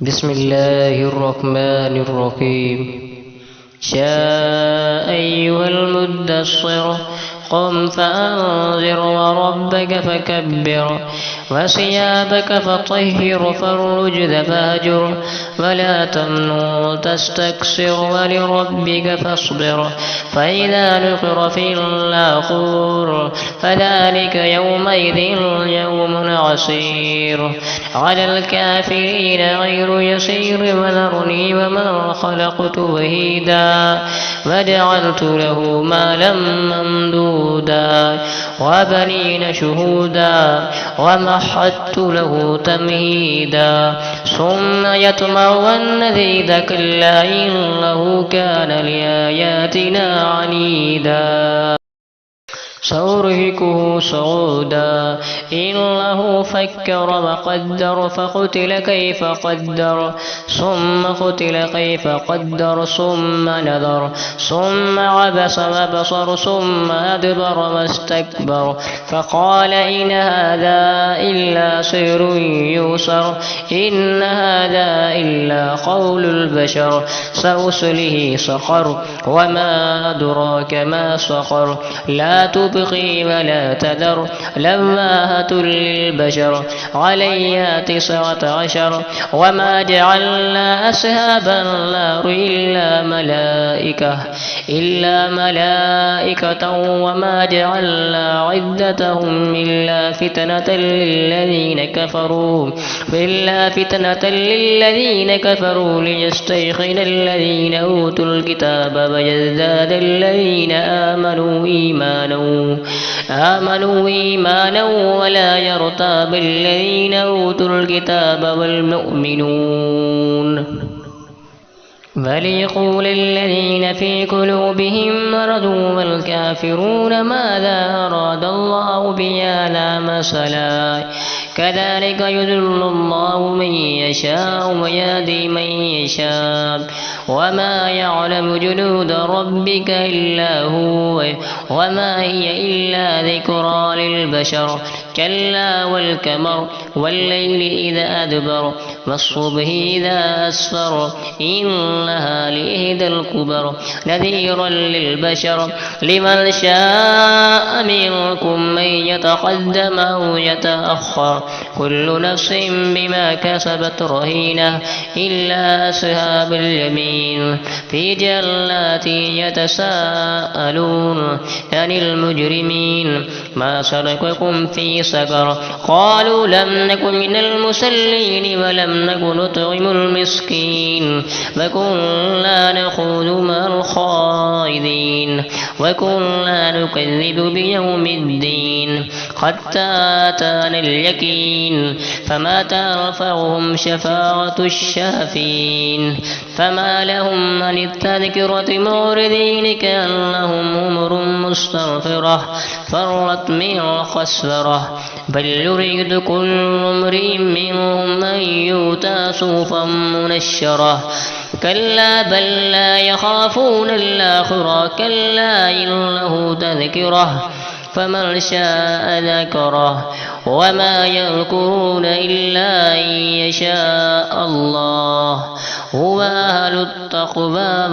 بسم الله الرحمن الرحيم. يا أيها المدثر قم فأنذر وربك فكبر وثيابك فطهر فالرجز فاهجر ولا تمنن تستكثر ولربك فاصبر فإذا نقر في الناقور فذلك يومئذ يوم عسير على الكافرين غير يسير وذرني ومن خلقت وحيدا وجعلت له مالا ممدودا وبنين شهودا ومهدت له تمهيدا ثم يطمع أن أزيد كلا إنه كان لآياتنا عنيدا سأرهقه صعودا إنه فكر وقدر فقتل كيف قدر ثم قتل كيف قدر ثم نذر ثم عبس وبصر ثم أدبر واستكبر فقال إن هذا إلا سحر يؤثر إن هذا إلا قول البشر سأصله سقر وما أدراك ما سقر لا تبقي ولا تذر لواهة للبشر عليها 19 وما جعلنا أصحاب النار إلا ملائكة وما جعلنا عدتهم إلا فتنة للذين كفروا ليستيقن الذين أوتوا الكتاب ويزداد الذين آمنوا إيمانا ولا يرتاب الذين أوتوا الكتاب والمؤمنون وليقول الذين في قلوبهم مرض والكافرون ماذا أراد الله بهذا مثلا كذلك يضل الله من يشاء ويهدي من يشاء وما يعلم جنود ربك إلا هو وما هي إلا ذكرى للبشر كلا والقمر والليل إذا أدبر والصبح إذا أسفر إنها لإحدى الكبر نذيرا للبشر لمن شاء منكم من يتقدم أو يتأخر كل نفس بما كسبت رهينة إلا أصحاب اليمين في جنات يتساءلون عن المجرمين ما سلككم في سقر قالوا لم نكن من المصلين ولم نكن نطعم المسكين وكنا نخوض مع الخائضين وكنا نكذب بيوم الدين حتى أتانا اليقين فما تنفعهم شفاعة الشافين فما لهم عن التذكرة معرضين كأنهم حمر مستنفرة فرت من قسورة بل يريد كل امرئ منهم أن يؤتى صحفا منشرة كلا بل لا يخافون الآخرة كلا إنه تذكرة فمن شاء ذكره وما يذكرون إلا أن يشاء الله هو أهل التقوى